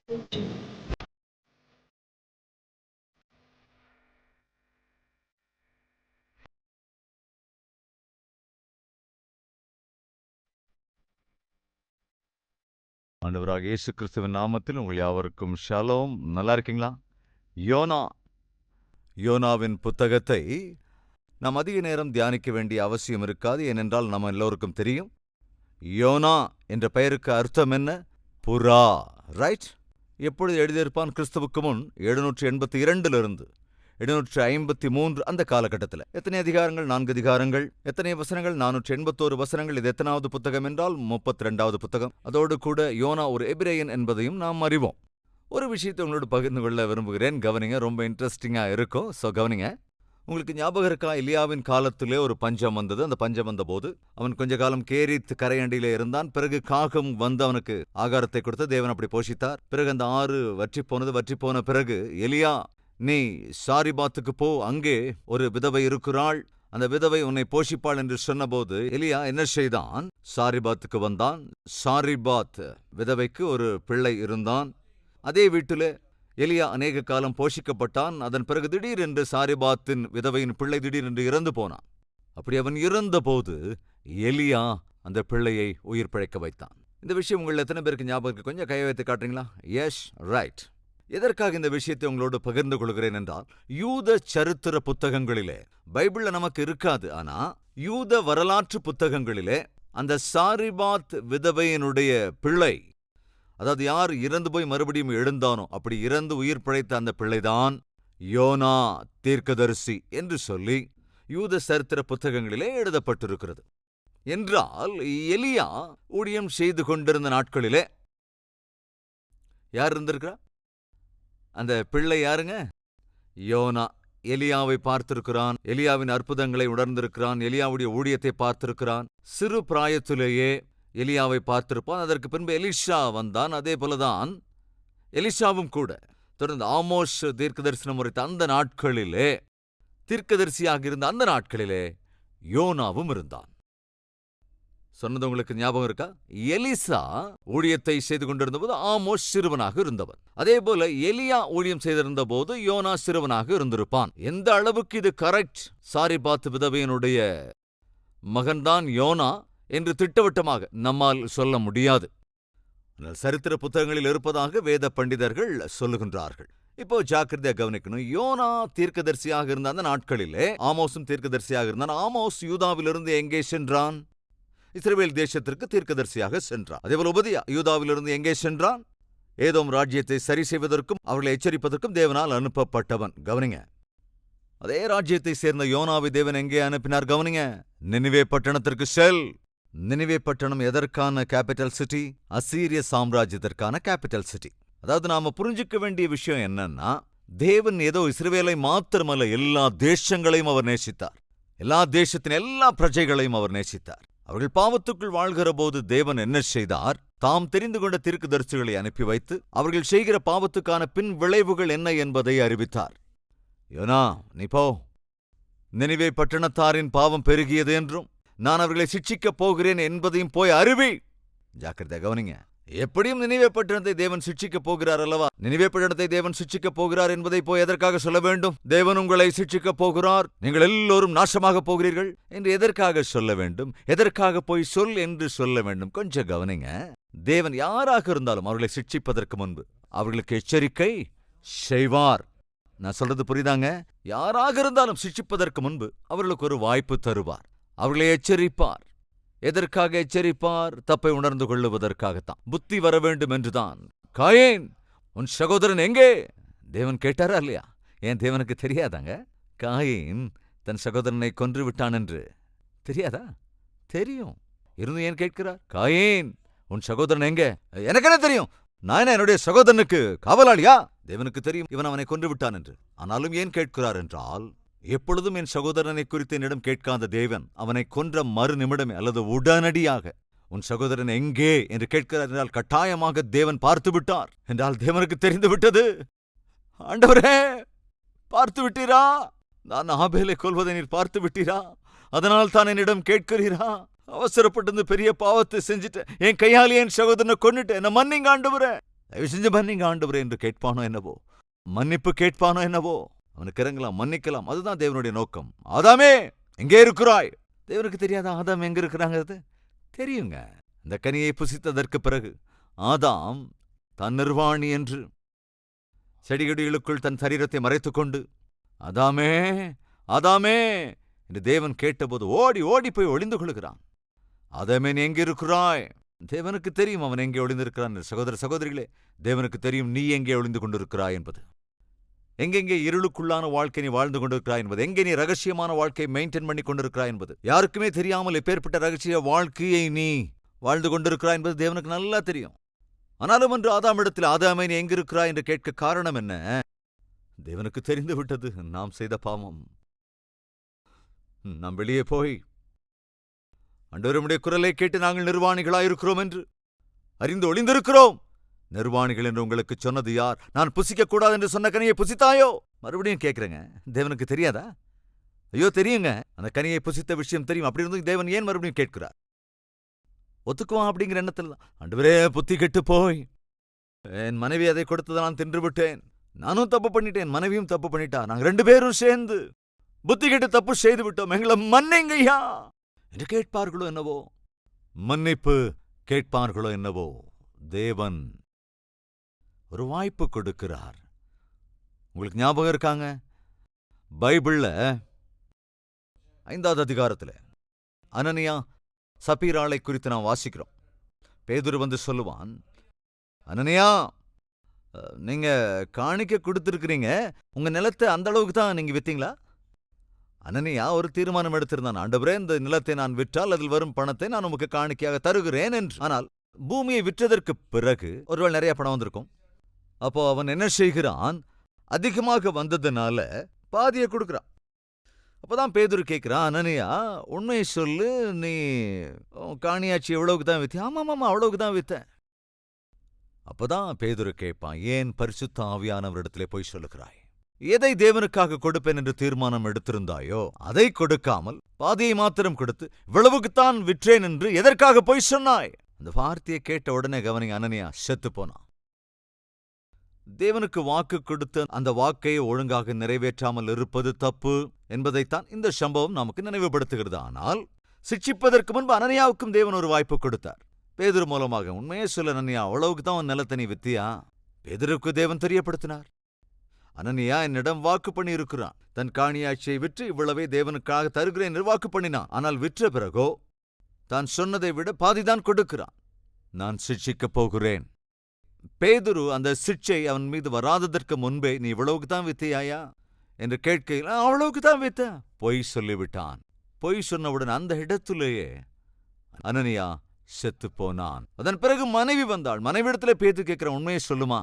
ஆண்டவராக இயேசு கிறிஸ்துவின் நாமத்தில் உங்கள் யாவருக்கும் ஷலோம். நல்லா இருக்கீங்களா? யோனாவின் புத்தகத்தை நாம் அதிக நேரம் தியானிக்க வேண்டிய அவசியம் இருக்காது. ஏனென்றால் நம்ம எல்லோருக்கும் தெரியும், யோனா என்ற பெயருக்கு அர்த்தம் என்ன? புறா. ரைட்? எப்பொழுது எழுதியிருப்பான்? கிறிஸ்துவுக்கு முன் 782 753 அந்த காலகட்டத்தில். எத்தனை அதிகாரங்கள்? 4 அதிகாரங்கள். எத்தனை வசனங்கள்? 481 வசனங்கள். இது எத்தனாவது புத்தகம் என்றால் 32வது புத்தகம். அதோடு கூட யோனா ஒரு எபிரேயன் என்பதையும் நாம் அறிவோம். ஒரு விஷயத்தை உங்களோடு பகிர்ந்து கொள்ள விரும்புகிறேன். கவனிங்க, ரொம்ப இன்ட்ரெஸ்டிங்காக இருக்கும். ஸோ கவனிங்க. உங்களுக்கு ஞாபகம் இருக்கா? எலியாவின் காலத்திலே ஒரு பஞ்சம் வந்தது. அந்த பஞ்சம் வந்த போது அவன் கொஞ்ச காலம் கேரித் கரையண்டியிலே இருந்தான். பிறகு காகம் வந்து அவனுக்கு ஆகாரத்தை கொடுத்து தேவன் அப்படி போஷித்தார். பிறகு அந்த ஆறு வற்றி போன பிறகு எலியா, நீ சாரிபாத்துக்கு போ, அங்கே ஒரு விதவை இருக்கிறாள், அந்த விதவை உன்னை போஷிப்பாள் என்று சொன்னபோது எலியா என்ன செய்தான்? சாரிபாத்துக்கு வந்தான். சாரிபாத் விதவைக்கு ஒரு பிள்ளை இருந்தான். அதே வீட்டில் எலியா அநேக காலம் போஷிக்கப்பட்டான். அதன் பிறகு திடீரென்று சாரிபாத்தின் விதவையின் பிள்ளை திடீரென்று இறந்து போனான். அப்படி அவன் இறந்தபோது எலியா அந்த பிள்ளையை உயிர் பிழைக்க வைத்தான். இந்த விஷயம் உங்கள் எத்தனை பேருக்கு ஞாபகம்? கொஞ்சம் கையை வைத்து காட்டுறீங்களா? S, right. எதற்காக இந்த விஷயத்தை உங்களோடு பகிர்ந்து கொள்கிறேன் என்றால், யூத சரித்திர புத்தகங்களிலே, பைபிள்ல நமக்கு இருக்காது, ஆனா யூத வரலாற்று புத்தகங்களிலே அந்த சாரிபாத் விதவையினுடைய பிள்ளை, அதாவது யார் இறந்து போய் மறுபடியும் எழுந்தானோ, அப்படி இறந்து உயிர் பிழைத்த அந்த பிள்ளைதான் யோனா தீர்க்கதரிசி என்று சொல்லி யூத சரித்திர புத்தகங்களிலே எழுதப்பட்டிருக்கிறது. என்றால் எலியா ஊழியம் செய்து கொண்டிருந்த நாட்களிலே யார் இருந்திருக்கிறா? அந்த பிள்ளை யாருங்க? யோனா. எலியாவை பார்த்திருக்கிறான். எலியாவின் அற்புதங்களை உணர்ந்திருக்கிறான். எலியாவுடைய ஊழியத்தை பார்த்திருக்கிறான். சிறு பிராயத்திலேயே எலியாவை பார்த்திருப்பான். அதற்கு பின்பு எலிஷா வந்தான். அதே போலதான் எலிஷாவும் கூட தொடர்ந்து ஆமோஸ் தீர்க்கதரிசனம் உரைத்த அந்த நாட்களிலே, தீர்க்கதரிசியாக இருந்த அந்த நாட்களிலே யோனாவும் இருந்தான். சொன்னது உங்களுக்கு ஞாபகம் இருக்கா? எலிசா ஊழியத்தை செய்து கொண்டிருந்த போது ஆமோஸ் சிறுவனாக இருந்தவன். அதே போல எலியா ஊழியம் செய்திருந்த போது யோனா சிறுவனாக இருந்திருப்பான். எந்த அளவுக்கு இது கரெக்ட், சாரிபாத் விதவையினுடைய மகன்தான் யோனா என்று திட்டவட்டமாக நம்மால் சொல்ல முடியாது. சரித்திர புத்தகங்களில் இருப்பதாக வேத பண்டிதர்கள் சொல்லுகின்றார்கள். இப்போ ஜாக்கிரதையாக கவனிக்கணும். யோனா தீர்க்கதரிசியாக இருந்த அந்த நாட்களிலே ஆமோஸும் தீர்க்கதரிசியாக இருந்தான். ஆமோஸ் யூதாவிலிருந்து எங்கே சென்றான்? இஸ்ரவேல் தேசத்திற்கு தீர்க்கதரிசியாக சென்றான். அதேபோல் உபதியா யூதாவிலிருந்து எங்கே சென்றான்? ஏதோம் ராஜ்யத்தை சரி செய்வதற்கும் அவர்களை எச்சரிப்பதற்கும் தேவனால் அனுப்பப்பட்டவன். கவனிங்க. அதே ராஜ்யத்தை சேர்ந்த யோனாவை தேவன் எங்கே அனுப்பினார்? கவனிங்க. நினிவே பட்டணத்திற்கு செல். நினிவே பட்டணம் எதற்கான கேபிட்டல் சிட்டி? அசீரிய சாம்ராஜ்யத்திற்கான கேபிட்டல் சிட்டி. அதாவது நாம புரிஞ்சுக்க வேண்டிய விஷயம் என்னன்னா, தேவன் ஏதோ இஸ்ரவேலை மாத்திரமல்ல, எல்லா தேசங்களையும் அவர் நேசித்தார். எல்லா தேசத்தின் எல்லா பிரஜைகளையும் அவர் நேசித்தார். அவர்கள் பாவத்துக்குள் வாழ்கிற போது தேவன் என்ன செய்தார்? தாம் தெரிந்து கொண்ட தீர்க்கதரிசிகளை அனுப்பி வைத்து அவர்கள் செய்கிற பாவத்துக்கான பின் விளைவுகள் என்ன என்பதை அறிவித்தார். யோனா, நீ போ. நினிவே பட்டணத்தாரின் பாவம் பெருகியது என்றும் நான் அவர்களை சிட்சிக்கப் போகிறேன் என்பதையும் போய் அறிவி. ஜாக்கிரதை கவனிங்க. எப்படியும் நினிவே பட்டணத்தை தேவன் சிட்சிக்கப் போகிறார் அல்லவா? நினிவே பட்டணத்தை தேவன் சிட்சிக்கப் போகிறார் என்பதை போய் எதற்காக சொல்ல வேண்டும்? தேவன் உங்களை சிட்சிக்கப் போகிறார், நீங்கள் எல்லோரும் நாசமாக போகிறீர்கள் என்று எதற்காக சொல்ல வேண்டும்? எதற்காக போய் சொல் என்று சொல்ல வேண்டும்? கொஞ்சம் கவனிங்க. தேவன் யாராக இருந்தாலும் அவர்களை சிட்சிப்பதற்கு முன்பு அவர்களுக்கு எச்சரிக்கை செய்வார். நான் சொல்றது புரியுதாங்க? யாராக இருந்தாலும் சிட்சிப்பதற்கு முன்பு அவர்களுக்கு ஒரு வாய்ப்பு தருவார். அவர்களை எச்சரிப்பார். எதற்காக எச்சரிப்பார்? தப்பை உணர்ந்து கொள்ளுவதற்காகத்தான். புத்தி வர வேண்டும் என்றுதான். காயேன், உன் சகோதரன் எங்கே? தேவன் கேட்டாரா இல்லையா? ஏன் தேவனுக்கு தெரியாதாங்க? காயேன் தன் சகோதரனை கொன்று விட்டான் என்று தெரியாதா? தெரியும். இருந்து ஏன் கேட்கிறார்? காயேன், உன் சகோதரன் எங்கே? எனக்கு என்ன தெரியும்? நான் என்னுடைய சகோதரனுக்கு காவலாளியா? தேவனுக்கு தெரியும் இவன் அவனை கொன்று விட்டான் என்று. ஆனாலும் ஏன் கேட்கிறார் என்றால், எப்பொழுதும் என் சகோதரனை குறித்து என்னிடம் கேட்காத தேவன் அவனை கொன்ற மறு நிமிடமே அல்லது உடனடியாக உன் சகோதரன் எங்கே என்று கேட்கிறார் என்றால் கட்டாயமாக தேவன் பார்த்து விட்டார் என்றால் தேவனுக்கு தெரிந்து விட்டது. ஆண்டவரே, பார்த்து விட்டீரா? நான் ஆபேலை கொல்வதை நீர் பார்த்து விட்டீரா? அதனால் தான் என்னிடம் கேட்கிறீரா? அவசரப்பட்டு பெரிய பாவத்தை செஞ்சுட்டேன், என் கையாலே என் சகோதரனை கொன்னுட்டேன், என்ன மன்னிங்க ஆண்டவரே. தயவு செஞ்சு மன்னிங்க ஆண்டவரே என்று கேட்பானோ என்னவோ, மன்னிப்பு கேட்பானோ என்னவோ, அவனுக்கு இறங்கலாம், மன்னிக்கலாம். அதுதான் தேவனுடைய நோக்கம். ஆதாமே எங்கே இருக்கிறாய்? தேவனுக்கு தெரியாதா ஆதாம் எங்க இருக்கிறாங்கிறது? தெரியுங்க. இந்த கனியை புசித்ததற்கு பிறகு ஆதாம் தான் நிர்வாணி என்று செடிகொடிகளுக்குள் தன் சரீரத்தை மறைத்துக் கொண்டு, ஆதாமே ஆதாமே என்று தேவன் கேட்டபோது ஓடி ஓடி போய் ஒளிந்து கொள்கிறான். ஆதாமே நீ எங்கே இருக்கிறாய்? தேவனுக்கு தெரியும் அவன் எங்கே ஒளிந்திருக்கிறான். சகோதர சகோதரிகளே, தேவனுக்கு தெரியும் நீ எங்கே ஒளிந்து கொண்டிருக்கிறாய் என்பது. எங்கெங்கே இருளுக்குள்ளான வாழ்க்கை நீ வாழ்ந்து கொண்டிருக்கிறாய் என்பது, எங்கே நீ ரகசியமான வாழ்க்கையை மெயின்டைன் பண்ணி கொண்டிருக்கிறாய் என்பது, யாருக்குமே தெரியாமல் எப்பேற்பட்ட ரகசிய வாழ்க்கையை நீ வாழ்ந்து கொண்டிருக்கிறாய் என்பது தேவனுக்கு நல்லா தெரியும். ஆனாலும் என்று ஆதாமிடத்தில் ஆதாமே நீ எங்கிருக்கிறாய் என்று கேட்க காரணம் என்ன? தேவனுக்கு தெரிந்து விட்டது நாம் செய்த பாவம். நாம் வெளியே போய் ஆண்டவருடைய குரலை கேட்டு நாங்கள் நிர்வாணிகளாயிருக்கிறோம் என்று அறிந்து ஒளிந்திருக்கிறோம். நிர்வாணிகள் என்று உங்களுக்கு சொன்னது யார்? நான் புசிக்க கூடாது என்று சொன்ன கனியை புசித்தாயோ? மறுபடியும் கேட்கிறேங்க, தேவனுக்கு தெரியாதா? ஐயோ தெரியுங்க, அந்த கனியை புசித்த விஷயம் தெரியும். அப்படி இருந்தும் தேவன் ஏன் மறுபடியும் கேட்கிறார்? ஒத்துக்குவான் அப்படிங்கிற எண்ணத்தில் தான். ஆண்டவரே புத்தி கெட்டு போய் என் மனைவி அதை கொடுத்ததை நான் தின்று விட்டேன், நானும் தப்பு பண்ணிட்டேன், மனைவியும் தப்பு பண்ணிட்டா, நாங்கள் 2 பேரும் சேர்ந்து புத்தி கெட்டு தப்பு செய்து விட்டோம், எங்களை மன்னிங்கய்யா என்று கேட்பார்களோ என்னவோ, மன்னிப்பு கேட்பார்களோ என்னவோ. தேவன் ஒரு வாய்ப்பு கொடுக்கிறார். உங்களுக்கு ஞாபகம் இருக்காங்க, பைபிள்ல 5வது அதிகாரத்துல அனனியா சப்பீராளை குறித்து நாம் வாசிக்கிறோம். பேதுரு வந்து சொல்லுவான், அனனியா நீங்க காணிக்க கொடுத்திருக்கிறீங்க, உங்க நிலத்தை அந்த அளவுக்கு தான் நீங்க வித்தீங்களா? அனனியா ஒரு தீர்மானம் எடுத்திருந்தான், ஆண்டவரே இந்த நிலத்தை நான் விற்றால் அதில் வரும் பணத்தை நான் உமக்கு காணிக்கையாக தருகிறேன் என்று. ஆனால் பூமியை விற்றதற்கு பிறகு ஒருவேளை நிறைய பணம் வந்திருக்கும். அப்போ அவன் என்ன செய்கிறான்? அதிகமாக வந்ததுனால பாதியை கொடுக்கிறான். அப்பதான் பேதுரு கேட்கிறான், அனனியா உண்மையை சொல்லு, நீ காணியாட்சி எவ்வளவுக்கு தான் வித்த? ஆமாமாமா அவ்வளவுக்கு தான் வித்தேன். அப்பதான் பேதுரு கேட்பான், ஏன் பரிசுத்த ஆவியானவரிடத்திலே போய் சொல்லுகிறாய்? எதை தேவனுக்காக கொடுப்பேன் என்று தீர்மானம் எடுத்திருந்தாயோ அதை கொடுக்காமல் பாதியை மாத்திரம் கொடுத்து இவ்வளவுக்குத்தான் விற்றேன் என்று எதற்காக போய் சொன்னாய்? அந்த வார்த்தையை கேட்ட உடனே கவனி, அனனியா செத்து போனான். தேவனுக்கு வாக்கு கொடுத்து அந்த வாக்கை ஒழுங்காக நிறைவேற்றாமல் இருப்பது தப்பு என்பதைத்தான் இந்த சம்பவம் நமக்கு நினைவுபடுத்துகிறது. ஆனால் சிட்சிப்பதற்கு முன்பு அனனியாவுக்கும் தேவன் ஒரு வாய்ப்பு கொடுத்தார். பேதுரு மூலமாக, உண்மையே சொல்ல அனனியா அவ்வளவுக்கு தான் உன் நிலத்தை நீ வித்தியா? பேதுருக்கு தேவன் தெரியப்படுத்தினார், அனனியா என்னிடம் வாக்கு பண்ணி இருக்கிறான், தன் காணியாட்சியை விற்று இவ்வளவே தேவனுக்காக தருகிறேன் என்று வாக்கு பண்ணினான். ஆனால் விற்ற பிறகோ தான் சொன்னதை விட பாதிதான் கொடுக்கிறான். நான் சிட்சிக்கப் போகிறேன். பேதுரு அந்த சிட்சை அவன் மீது வராததற்கு முன்பே நீ இவ்வளவுக்கு தான் வித்தியாயா என்று கேட்கையில் அவ்வளவுக்கு தான் வித்த பொய் சொல்லிவிட்டான். பொய் சொன்னவுடன் அந்த இடத்திலேயே அனனியா செத்து போனான். அதன் பிறகு மனைவி வந்தாள். மனைவிடத்துல பேதுரு கேட்கிற, உண்மையை சொல்லுமா,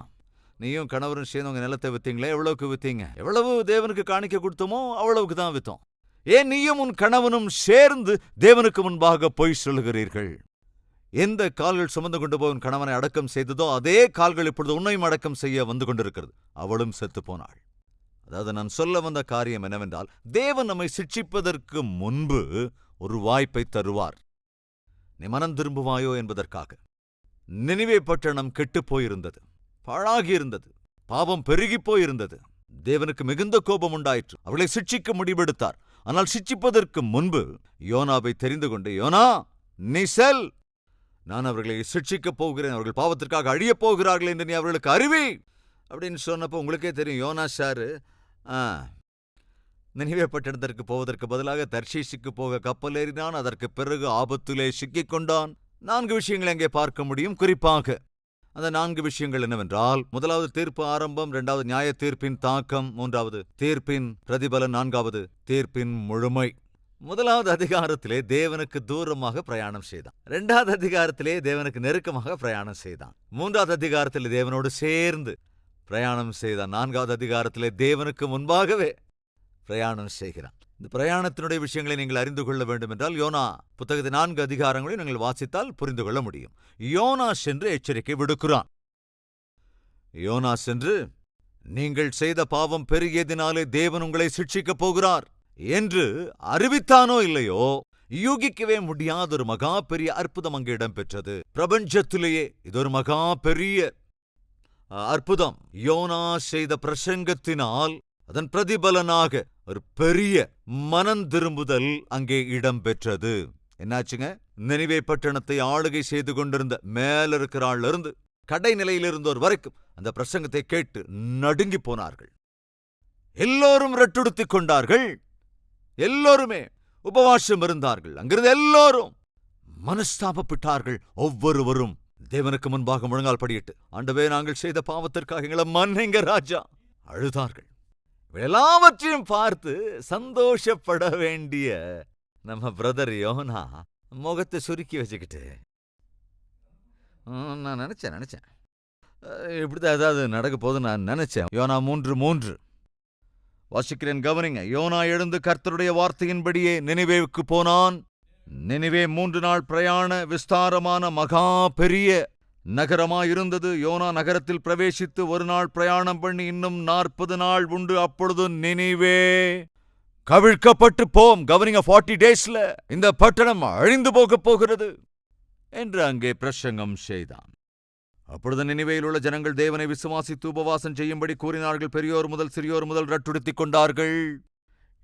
நீயும் கணவரும் சேர்ந்து உங்க நிலத்தை வித்தீங்களே, எவ்வளவுக்கு வித்தீங்க? எவ்வளவு தேவனுக்கு காணிக்க கொடுத்தோமோ அவ்வளவுக்கு தான் வித்தோம். ஏன் நீயும் உன் கணவனும் சேர்ந்து தேவனுக்கு முன்பாக பொய் சொல்லுகிறீர்கள்? எந்த கால்கள் சுமந்து கொண்டு போய் உன் கணவனை அடக்கம் செய்ததோ அதே கால்கள் இப்பொழுது உன்னையும் அடக்கம் செய்ய வந்து கொண்டிருக்கிறது. அவளும் செத்து போனாள். அதாவது நான் சொல்ல வந்த காரியம் என்னவென்றால், தேவன் நம்மை சிட்சிப்பதற்கு முன்பு ஒரு வாய்ப்பை தருவார். நீ மனம் திரும்புவாயோ என்பதற்காக. நினிவே பட்டணம் கெட்டுப் போயிருந்தது, பாழாகியிருந்தது, பாவம் பெருகிப் போயிருந்தது. தேவனுக்கு மிகுந்த கோபம் உண்டாயிற்று. அவளை சிட்சிக்க முடிவெடுத்தார். ஆனால் சிட்சிப்பதற்கு முன்பு யோனாவை தெரிந்து கொண்டு, யோனா நீ செல், நான் அவர்களை சிட்சிக்கப் போகிறேன், அவர்கள் பாவத்திற்காக அழியப் போகிறார்கள் என்று நீ அவர்களுக்கு அறிவி அப்படின்னு சொன்னப்போ உங்களுக்கே தெரியும், யோனா சாரு நினிவே பட்டணத்திற்கு போவதற்கு பதிலாக தர்ஷீஷுக்கு போக கப்பல் ஏறினான். அதற்கு பிறகு ஆபத்திலே சிக்கிக் கொண்டான். 4 விஷயங்களை அங்கே பார்க்க முடியும். குறிப்பாக அந்த 4 விஷயங்கள் என்னவென்றால், முதலாவது தீர்ப்பு ஆரம்பம், 2வது நியாய தீர்ப்பின் தாக்கம், 3வது தீர்ப்பின் பிரதிபலன், 4வது தீர்ப்பின் முழுமை. 1வது அதிகாரத்திலே தேவனுக்கு தூரமாக பிரயாணம் செய்தான். 2வது அதிகாரத்திலே தேவனுக்கு நெருக்கமாக பிரயாணம் செய்தான். 3வது அதிகாரத்திலே தேவனோடு சேர்ந்து பிரயாணம் செய்தான். 4வது அதிகாரத்திலே தேவனுக்கு முன்பாகவே பிரயாணம் செய்கிறான். இந்த பிரயாணத்தினுடைய விஷயங்களை நீங்கள் அறிந்து கொள்ள வேண்டும் என்றால் யோனா புத்தகத்தின் 4 அதிகாரங்களையும் நீங்கள் வாசித்தால் புரிந்து கொள்ள முடியும். யோனா சென்று எச்சரிக்கை விடுக்கிறான். யோனா சென்று, நீங்கள் செய்த பாவம் பெருகியதினாலே தேவன் உங்களை சிட்சிக்கப் போகிறார் என்று அறிவித்தானோ இல்லையோ, யூகிக்கவே முடியாத ஒரு மகா பெரிய அற்புதம் அங்கு இடம்பெற்றது. பிரபஞ்சத்திலேயே இது ஒரு மகா பெரிய அற்புதம். யோனா செய்த பிரசங்கத்தினால் அதன் பிரதிபலனாக ஒரு பெரிய மனம் திரும்புதல் அங்கே இடம்பெற்றது. என்னாச்சுங்க? நினிவே பட்டணத்தை ஆளுகை செய்து கொண்டிருந்த மேல இருக்கிற ஆள்ல இருந்து கடைநிலையில் இருந்தோர் வரைக்கும் அந்த பிரசங்கத்தை கேட்டு நடுங்கி போனார்கள். எல்லோரும் ரெட்டுடுத்திக் கொண்டார்கள். எல்லோருமே உபவாசம் இருந்தார்கள். அங்கிருந்து எல்லோரும் மனஸ்தாபப்பட்டார்கள். ஒவ்வொருவரும் தேவனுக்கு முன்பாக முழங்கால் படியிட்டு, ஆண்டவே, நாங்கள் செய்த பாவத்திற்காக எங்களை மன்னிங்க ராஜா, அழுதார்கள். எல்லாவற்றையும் பார்த்து சந்தோஷப்பட வேண்டிய நம்ம பிரதர் யோனா முகத்தை சுருக்கி வச்சுக்கிட்டு, நான் நினைச்சேன் இப்படிதான் ஏதாவது நடக்க போது நான் நினைச்சேன். யோனா 3:3 வாசிக்கிறேன், கவனிங்க. யோனா எழுந்து கர்த்தருடைய வார்த்தையின்படியே நினிவேவுக்கு போனான். நினிவே 3 நாள் பிரயாண விஸ்தாரமான மகா பெரிய நகரமாயிருந்தது. யோனா நகரத்தில் பிரவேசித்து 1 நாள் பிரயாணம் பண்ணி இன்னும் 40 நாள் உண்டு. அப்பொழுது நினிவே கவிழ்க்கப்பட்டு போம். கவனிங்க, 40 டேஸ்ல இந்த பட்டணம் அழிந்து போகப் போகிறது என்று அங்கே பிரசங்கம் செய்தான். அப்பொழுது நினிவேயில் உள்ள ஜனங்கள் தேவனை விசுவாசித்து உபவாசம் செய்யும்படி கூறினார்கள். பெரியோர் முதல் சிறியோர் முதல் ரட்டுடுத்திக் கொண்டார்கள்.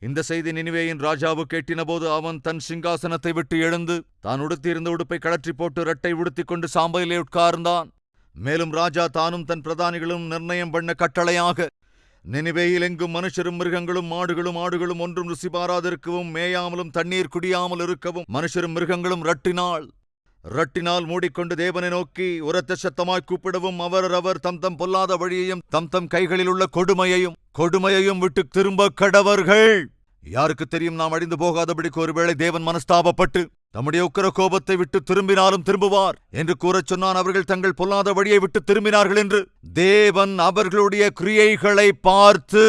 இந்த செய்தி நினிவேயின் ராஜாவு கேட்டினபோது அவன் தன் சிங்காசனத்தை விட்டு எழுந்து தான் உடுத்தியிருந்த உடுப்பை கழற்றி போட்டு இரட்டை உடுத்திக் கொண்டு சாம்பலிலே உட்கார்ந்தான். மேலும் ராஜா தானும் தன் பிரதானிகளும் நிர்ணயம் பண்ண கட்டளையாக, நினிவேயில் எங்கும் மனுஷரும் மிருகங்களும் மாடுகளும் ஆடுகளும் ஒன்றும் ருசி பாராதிருக்கவும் மேயாமலும் தண்ணீர் குடியாமல் இருக்கவும் மனுஷரும் மிருகங்களும் ரட்டினால் மூடிக்கொண்டு தேவனை நோக்கி உரத்த சத்தமாய் கூப்பிடவும் அவர் தம் தம் பொல்லாத வழியையும் தம் தம் கைகளில் உள்ள கொடுமையையும் விட்டு திரும்ப கடவர்கள். யாருக்கு தெரியும், நாம் அழிந்து போகாதபடிக்கு ஒருவேளை தேவன் மனஸ்தாபப்பட்டு தம்முடைய உக்கிர கோபத்தை விட்டு திரும்பினாலும் திரும்புவார் என்று கூறச் சொன்னான். அவர்கள் தங்கள் பொல்லாத வழியை விட்டு திரும்பினார்கள் என்று தேவன் அவர்களுடைய கிரியைகளை பார்த்து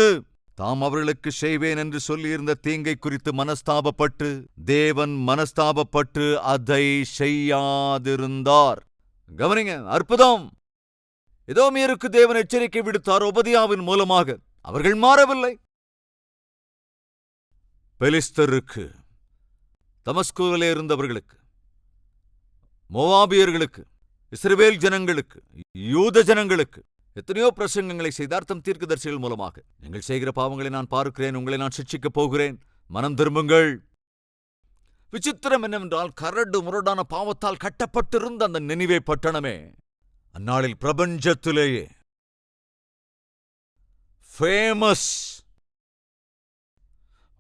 தாம் அவர்களுக்கு செய்வேன் என்று சொல்லியிருந்த தீங்கை குறித்து மனஸ்தாபப்பட்டு தேவன் மனஸ்தாபப்பட்டு அதை செய்யாதிருந்தார். கவனிங்க, அற்புதம். எதோமியருக்கு தேவன் எச்சரிக்கை விடுத்தார் ஒபதியாவின் மூலமாக. அவர்கள் மாறவில்லை. பெலிஸ்தருக்கு, தமஸ்குவிலே இருந்தவர்களுக்கு, மோவாபியர்களுக்கு, இஸ்ரவேல் ஜனங்களுக்கு, யூத ஜனங்களுக்கு எத்தனையோ பிரசங்கங்களை செய்தார் தம் தீர்க்கதரிசிகள் மூலமாக. நீங்கள் செய்கிற பாவங்களை நான் பார்க்கிறேன், உங்களை நான் சிட்சிக்கப் போகிறேன், மனம் திரும்புங்கள். விசித்திரம் என்னவென்றால், கரடு முரடான பாவத்தால் கட்டப்பட்டிருந்த அந்த நினிவே பட்டணமே அந்நாளில் பிரபஞ்சத்திலேயே ஃபேமஸ்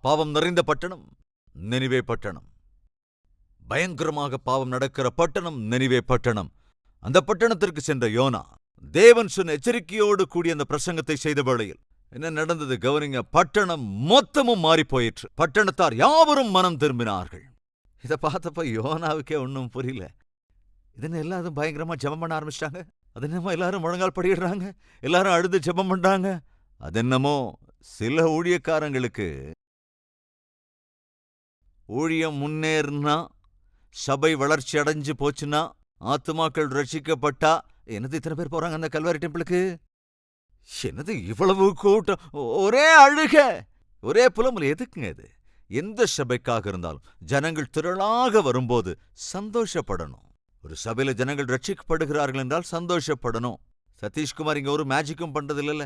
பாவம் நிறைந்த பட்டணம் நினிவே பட்டணம். பயங்கரமாக பாவம் நடக்கிற பட்டணம் நினிவே பட்டணம். அந்த பட்டணத்திற்கு சென்ற யோனா தேவன் சொன்ன எச்சரிக்கையோடு கூடிய அந்த பிரசங்கத்தை செய்த வேளையில் என்ன நடந்தது? கவனிங்க. பட்டணம் மொத்தமும் மாறி போயிற்று. பட்டணத்தார் யாவரும் மனம் திரும்பினார்கள். இதை பார்த்தப்ப யோனாவுக்கே ஒன்றும் புரியல. இதுன்னு எல்லாரும் பயங்கரமா ஜெபம் பண்ண ஆரம்பிச்சிட்டாங்க. அது என்னமோ எல்லாரும் முழங்கால் படியிடுறாங்க, எல்லாரும் அழுது ஜெபம் பண்றாங்க. அது என்னமோ சில ஊழியக்காரங்களுக்கு ஊழியம் முன்னேறினா, சபை வளர்ச்சி அடைஞ்சு போச்சுன்னா, ஆத்துமாக்கள் ரட்சிக்கப்பட்டா, என்னது இத்தனை பேர் போறாங்க அந்த கல்வாரி டெம்பிளுக்கு, என்னது இவ்வளவு கூட்டம், ஒரே அழுக, ஒரே புலம்பல். எதுக்குங்க இது? எந்த சபைக்காக இருந்தாலும் ஜனங்கள் திரளாக வரும்போது சந்தோஷப்படணும். ஒரு சபையில ஜனங்கள் ரட்சிக்கப்படுகிறார்கள் என்றால் சந்தோஷப்படணும். சதீஷ்குமார் இங்க ஒரு மேஜிக்கும் பண்றது இல்லைல்ல.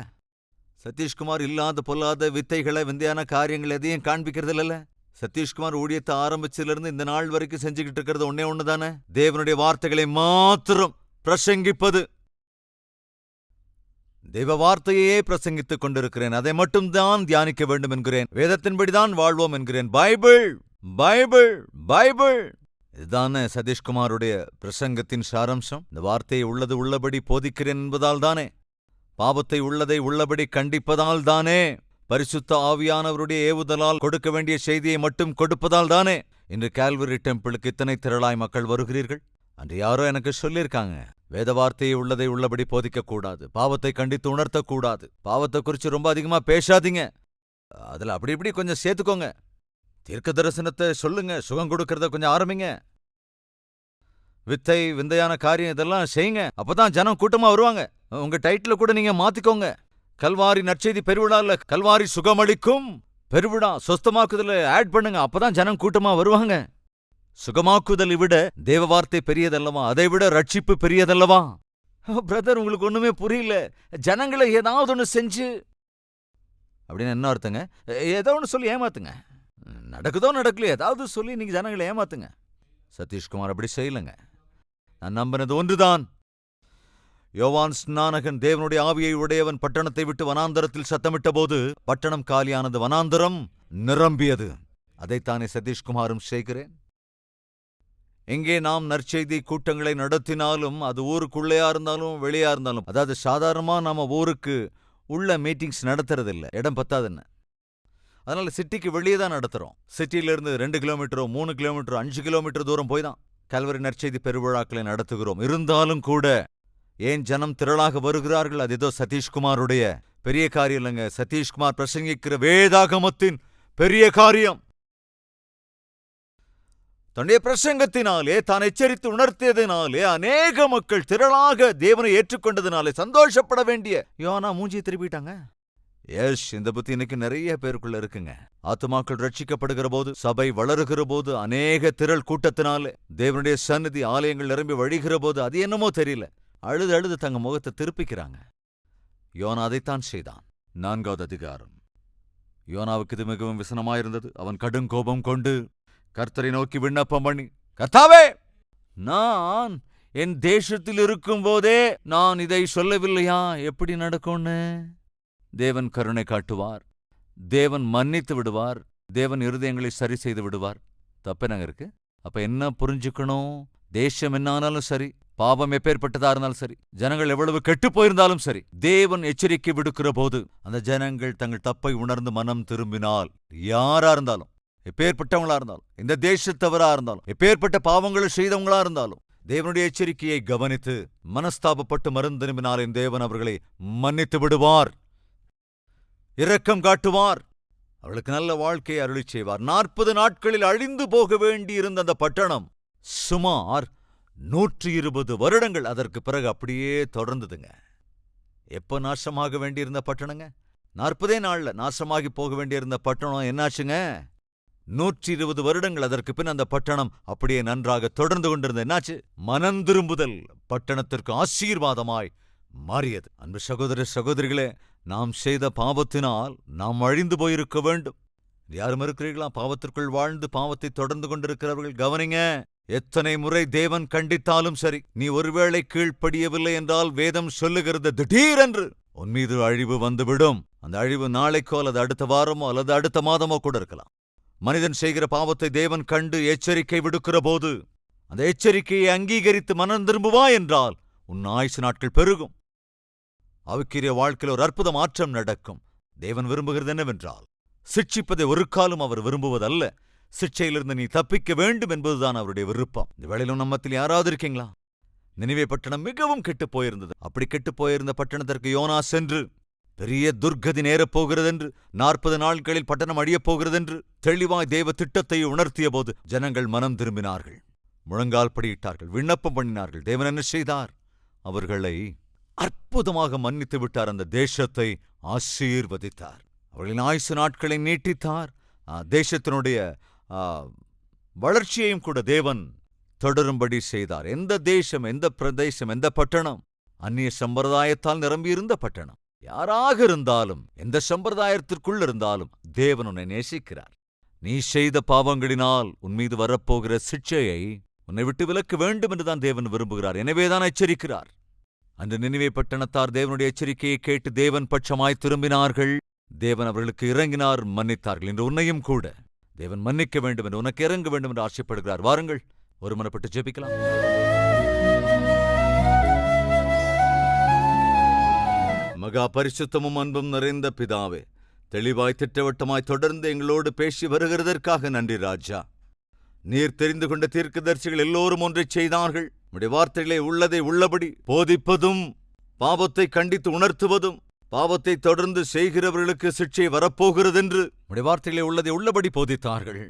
சதீஷ்குமார் இல்லாத பொல்லாத வித்தைகளை, விந்தையான காரியங்கள் எதையும் காண்பிக்கிறது இல்லைல்ல. சதீஷ்குமார் ஊழியத்தை ஆரம்பிச்சிலிருந்து இந்த நாள் வரைக்கும் செஞ்சுக்கிட்டு இருக்கிறது ஒன்னே ஒண்ணுதானே, தேவனுடைய வார்த்தைகளை மாத்திரம் பிரசங்கிப்பது. தேவ வார்த்தையே பிரசங்கித்துக் கொண்டிருக்கிறேன், அதை மட்டும் தான் தியானிக்க வேண்டும் என்கிறேன், வேதத்தின்படிதான் வாழ்வோம் என்கிறேன். பைபிள் பைபிள் பைபிள் இதுதானே சதீஷ்குமாருடைய பிரசங்கத்தின் சாரம்சம். இந்த வார்த்தையை உள்ளது உள்ளபடி போதிக்கிறேன் என்பதால் தானே, பாவத்தை உள்ளதை உள்ளபடி கண்டிப்பதால் தானே, பரிசுத்த ஆவியானவருடைய ஏவுதலால் கொடுக்க வேண்டிய செய்தியை மட்டும் கொடுப்பதால் தானே இன்று கால்வரி டெம்பிளுக்கு இத்தனை திரளாய் மக்கள் வருகிறீர்கள். அன்று யாரோ எனக்கு சொல்லியிருக்காங்க, வேத வார்த்தையை உள்ளதை உள்ளபடி போதிக்க கூடாது, பாவத்தை கண்டித்து உணர்த்தக்கூடாது, பாவத்தை குறித்து ரொம்ப அதிகமா பேசாதீங்க, அதுல அப்படி இப்படி கொஞ்சம் சேர்த்துக்கோங்க, தீர்க்க தரிசனத்தை சொல்லுங்க, சுகம் கொடுக்கறத கொஞ்சம் ஆரம்பிங்க, வித்தை விந்தையான காரியம் இதெல்லாம் செய்யுங்க, அப்பதான் ஜனம் கூட்டமா வருவாங்க. உங்க டைட்டில கூட நீங்க மாத்திக்கோங்க, கல்வாரி நற்செய்தி பெருவிழால கல்வாரி சுகமளிக்கும் பெருவிழா சொஸ்தமாக்குதல ஆட் பண்ணுங்க, அப்பதான் ஜனம் கூட்டமா வருவாங்க. சுகமாக்குதலை விட தேவ வார்த்தை பெரியதல்லவா? அதை விட ரட்சிப்பு பெரியதல்லவா? பிரதர், உங்களுக்கு ஒண்ணுமே புரியல. ஜனங்களை ஏதாவது ஒன்று செஞ்சு அப்படின்னு என்ன அர்த்தங்க? ஏதோ ஒன்று சொல்லி ஏமாத்துங்க. நடக்குதோ நடக்கலையோ ஏதாவது சொல்லி நீங்க ஜனங்களை ஏமாத்துங்க. சதீஷ்குமார் அப்படி செய்யலங்க. நான் நம்பினது ஒன்றுதான். யோவான் ஸ்நானகன் தேவனுடைய ஆவியை உடையவன் பட்டணத்தை விட்டு வனாந்தரத்தில் சத்தமிட்ட போது பட்டணம் காலியானது, வனாந்தரம் நிரம்பியது. அதைத்தானே சதீஷ்குமாரும் செய்கிறேன். எங்கே நாம் நற்செய்தி கூட்டங்களை நடத்தினாலும், அது ஊருக்குள்ளேயா இருந்தாலும் வெளியா இருந்தாலும், அதாவது சாதாரணமா நாம ஊருக்கு உள்ள மீட்டிங்ஸ் நடத்துறதில்ல, இடம் பத்தாதுன்னு. அதனால சிட்டிக்கு வெளியே தான் நடத்துறோம். சிட்டியிலிருந்து 2 கிலோமீட்டரோ 3 கிலோமீட்டரோ 5 கிலோமீட்டர் தூரம் போய் தான் கல்வரி நற்செய்தி பெருவிழாக்களை நடத்துகிறோம். இருந்தாலும் கூட ஏன் ஜனம் திரளாக வருகிறார்கள்? அது ஏதோ சதீஷ்குமாருடைய பெரிய காரியம் இல்லைங்க. சதீஷ்குமார் பிரசங்கிக்கிற வேதாகமத்தின் பெரிய காரியம். தன்னுடைய பிரசங்கத்தினாலே, தான் எச்சரித்து உணர்த்தியதினாலே அநேக மக்கள் திரளாக தேவனை ஏற்றுக்கொண்டதினாலே சந்தோஷப்பட வேண்டிய யோனா மூஞ்சியை திருப்பிட்டாங்க. இந்த புத்தி இன்னைக்கு நிறைய பேருக்குள்ள இருக்குங்க. ஆத்துமாக்கள் ரட்சிக்கப்படுகிற போது, சபை வளருகிற போது, அநேக திரள் கூட்டத்தினாலே தேவனுடைய சந்நிதி ஆலயங்கள் நிரம்பி வழிகிற போது, அது என்னமோ தெரியல, அழுது அழுது தங்க முகத்தை திருப்பிக்கிறாங்க. யோனா அதைத்தான் செய்தான். 4வது அதிகாரம். யோனாவுக்கு இது மிகவும் விசனமாயிருந்தது. அவன் கடும் கோபம் கொண்டு கர்த்தரை நோக்கி விண்ணப்பம் பண்ணி, கர்த்தாவே, நான் என் தேசத்தில் இருக்கும் போதே நான் இதை சொல்லவில்லையா? எப்படி நடக்கும்னு? தேவன் கருணை காட்டுவார், தேவன் மன்னித்து விடுவார், தேவன் இருதயங்களை சரி செய்து விடுவார். தப்பெனங்க இருக்கு? அப்ப என்ன புரிஞ்சுக்கணும்? தேசம் என்ன ஆனாலும் சரி, பாவம் எப்பேற்பட்டதா இருந்தாலும் சரி, ஜனங்கள் எவ்வளவு கெட்டு போயிருந்தாலும் சரி, தேவன் எச்சரிக்கை விடுக்கிற போது அந்த ஜனங்கள் தங்கள் தப்பை உணர்ந்து மனம் திரும்பினால், யாரா இருந்தாலும், எப்பேற்பட்டவங்களா இருந்தாலும், இந்த தேசத்தவரா இருந்தாலும், எப்பேற்பட்ட பாவங்களை செய்தவங்களா இருந்தாலும், தேவனுடைய எச்சரிக்கையை கவனித்து மனஸ்தாபப்பட்டு மனம் திரும்பினாலும் தேவன் அவர்களை மன்னித்து விடுவார், இரக்கம் காட்டுவார், அவளுக்கு நல்ல வாழ்க்கையை அருளிச் செய்வார். 40 நாட்களில் அழிந்து போக வேண்டியிருந்த அந்த பட்டணம் சுமார் 120 வருடங்கள் அதற்கு பிறகு அப்படியே தொடர்ந்ததுங்க. எப்ப நாசமாக வேண்டியிருந்த பட்டணங்க? 40 நாள்ல நாசமாகி போக வேண்டியிருந்த பட்டணம் என்னாச்சுங்க? 120 வருடங்கள் அதற்கு பின் அந்த பட்டணம் அப்படியே நன்றாக தொடர்ந்து கொண்டிருந்த. என்னாச்சு? மனம் திரும்புதல் பட்டணத்திற்கு ஆசீர்வாதமாய் மாறியது. அன்பு சகோதர சகோதரிகளே, நாம் செய்த பாவத்தினால் நாம் அழிந்து போயிருக்க வேண்டும். யாரும் இருக்கிறீர்களா பாவத்திற்குள் வாழ்ந்து பாவத்தை தொடர்ந்து கொண்டிருக்கிறவர்கள்? கவனிங்க. எத்தனை முறை தேவன் கண்டித்தாலும் சரி, நீ ஒருவேளை கீழ்ப்படியவில்லை என்றால் வேதம் சொல்லுகிறது, திடீரென்று உன் மீது அழிவு வந்துவிடும். அந்த அழிவு நாளைக்கோ அல்லது அடுத்த வாரமோ அல்லது அடுத்த மாதமோ கூட இருக்கலாம். மனிதன் செய்கிற பாவத்தை தேவன் கண்டு எச்சரிக்கை விடுக்கிற போது அந்த எச்சரிக்கையை அங்கீகரித்து மனம் திரும்புவா என்றால் உன் ஆயுசு நாட்கள் பெருகும். ஆவிக்குரிய வாழ்க்கையில் ஒரு அற்புத மாற்றம் நடக்கும். தேவன் விரும்புகிறது என்னவென்றால், சிட்சிப்பதை ஒரு காலம் அவர் விரும்புவதல்ல, சிட்சையிலிருந்து நீ தப்பிக்க வேண்டும் என்பதுதான் அவருடைய விருப்பம். இந்த வேளையிலும் நம்மத்தில் யாராவது இருக்கீங்களா? நினிவே பட்டணம் மிகவும் கெட்டு போயிருந்தது. அப்படி கெட்டு போயிருந்த பட்டணத்திற்கு யோனா சென்று, பெரிய துர்கதி நேரப் போகிறதென்று, 40 நாட்களில் பட்டணம் அழியப் போகிறதென்று தெளிவாய் தேவ திட்டத்தை உணர்த்திய போது ஜனங்கள் மனம் திரும்பினார்கள், முழங்கால் படியிட்டார்கள், விண்ணப்பம் பண்ணினார்கள். தேவன் என்ன செய்தார்? அவர்களை அற்புதமாக மன்னித்து விட்டார். அந்த தேசத்தை ஆசீர்வதித்தார். அவர்களின் ஆயுசு நாட்களை நீட்டித்தார். தேசத்தினுடைய வளர்ச்சியையும் கூட தேவன் தொடரும்படி செய்தார். எந்த தேசம், எந்த பிரதேசம், எந்த பட்டணம் அந்நிய சம்பிரதாயத்தால் நிரம்பியிருந்த பட்டணம், யாராக இருந்தாலும், எந்த சம்பிரதாயத்திற்குள் இருந்தாலும் தேவன் உன்னை நேசிக்கிறார். நீ செய்த பாவங்களினால் உன் மீது வரப்போகிற சிட்சையை உன்னை விட்டு விலக்க வேண்டும் என்றுதான் தேவன் விரும்புகிறார். எனவேதான் எச்சரிக்கிறார். அன்று நினிவே பட்டணத்தார் தேவனுடைய எச்சரிக்கையை கேட்டு தேவன் பட்சமாய் திரும்பினார்கள். தேவன் அவர்களுக்கு இறங்கினார், மன்னித்தார்கள். இன்று உன்னையும் கூட தேவன் மன்னிக்க வேண்டும் என்று, உனக்கு இறங்க வேண்டும் என்று ஆசைப்படுகிறார். வாருங்கள், ஒருமனப்பட்டு ஜெபிக்கலாம். மகா பரிசுத்தமும் அன்பும் நிறைந்த பிதாவே, தெளிவாய் திட்டவட்டமாய் தொடர்ந்து எங்களோடு பேசி வருகிறதற்காக நன்றி ராஜா. நீர் தெரிந்து கொண்ட தீர்க்கதரிசிகள் எல்லோரும் ஒன்றைச் செய்தார்கள். உம்முடைய வார்த்தைகளை உள்ளதை உள்ளபடி போதிப்பதும், பாவத்தை கண்டித்து உணர்த்துவதும், பாவத்தை தொடர்ந்து செய்கிறவர்களுக்கு சிட்சை வரப்போகிறதென்று உம்முடைய வார்த்தைகளை உள்ளதை உள்ளபடி போதித்தார்கள்.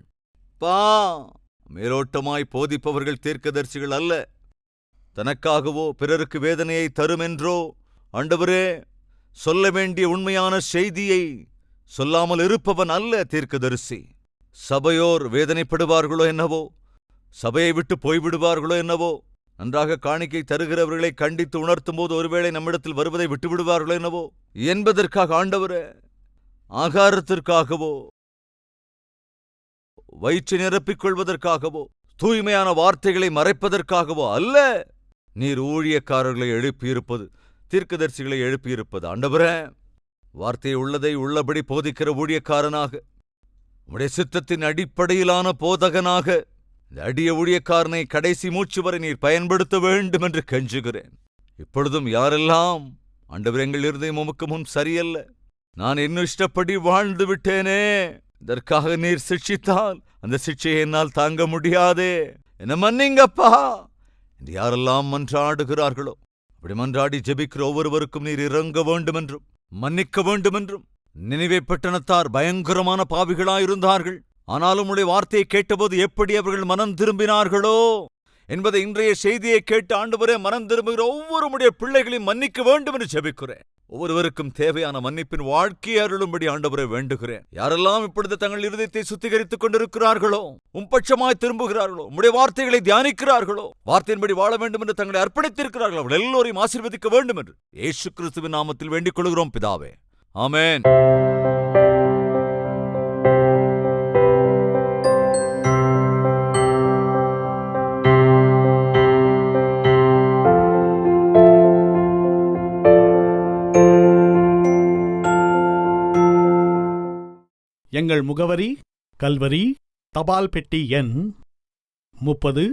மேலோட்டமாய் போதிப்பவர்கள் தீர்க்கதரிசிகள் அல்ல. தனக்காகவோ பிறருக்கு வேதனையை தருமென்றோ, ஆண்டவரே, சொல்ல வேண்டிய உண்மையான செய்தியை சொல்லாமல் இருப்பவன் அல்ல தீர்க்கதரிசி. சபையோர் வேதனைப்படுவார்களோ என்னவோ, சபையை விட்டு போய்விடுவார்களோ என்னவோ, நன்றாக காணிக்கை தருகிறவர்களை கண்டித்து உணர்த்தும் போது ஒருவேளை நம்மிடத்தில் வருவதை விட்டுவிடுவார்களோ என்னவோ என்பதற்காக ஆண்டவரே, ஆகாரத்திற்காகவோ வயிற்றை நிரப்பிக் கொள்வதற்காகவோ தூய்மையான வார்த்தைகளை மறைப்பதற்காகவோ அல்ல, நீர் ஊழியக்காரர்களை எழுப்பியிருப்பது, தீர்க்கதரிசிகளை எழுப்பியிருப்பது. ஆண்டவரே, வார்த்தை உள்ளதை உள்ளபடி போதிக்கிற ஊழியக்காரனாக, உம்முடைய சித்தத்தின் அடிப்படையிலான போதகனாக இந்த அடிய ஊழியக்காரனை கடைசி மூச்சு வரை நீர் பயன்படுத்த வேண்டும் என்று கெஞ்சுகிறேன். இப்பொழுதும் யாரெல்லாம் ஆண்டவர் எங்கள் இருதயம் உமக்கு முன் சரியல்ல, நான் இன்னும் இஷ்டப்படி வாழ்ந்து விட்டேனே, இதற்காக நீர் சிட்சித்தால் அந்த சிட்சையை என்னால் தாங்க முடியாதே, என்ன மன்னிங்கப்பா என்று யாரெல்லாம் மன்றாடுகிறார்களோ, அப்படி மன்றாடி ஜெபிக்கிற ஒவ்வொருவருக்கும் நீர் இறங்க வேண்டும் என்றும் மன்னிக்க வேண்டும் என்றும். நினிவே பட்டணத்தார் பயங்கரமான பாவிகளாயிருந்தார்கள், ஆனாலும் உடைய வார்த்தையை கேட்டபோது எப்படி அவர்கள் மனம் திரும்பினார்களோ என்பதை இன்றைய செய்தியை கேட்டு ஆண்டவரே, மனம் திரும்புகிற ஒவ்வொரு உடைய பிள்ளைகளையும் மன்னிக்க வேண்டும் என்று ஜெபிக்கிறேன். ஒவ்வொருவருக்கும் தேவையான மன்னிப்பின் வாழ்க்கையை அருளும்படி ஆண்டவரை வேண்டுகிறேன். யாரெல்லாம் இப்பொழுது தங்கள் இருதயத்தை சுத்திகரித்துக் கொண்டிருக்கிறார்களோ, உம்பட்சமாய் திரும்புகிறார்களோ, உம்முடைய வார்த்தைகளை தியானிக்கிறார்களோ, வார்த்தையின்படி வாழ வேண்டும் என்று தங்களை அர்ப்பணித்திருக்கிறார்களோ, அவர்கள் எல்லோரையும் ஆசீர்வதிக்க வேண்டும் என்று இயேசு கிறிஸ்துவின் நாமத்தில் வேண்டிக் கொள்கிறோம் பிதாவே, ஆமென். எங்கள் முகவரி: கல்வரி, தபால் பெட்டி எண் 30,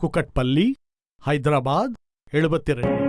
குக்கட்பள்ளி, ஹைதராபாத் 72.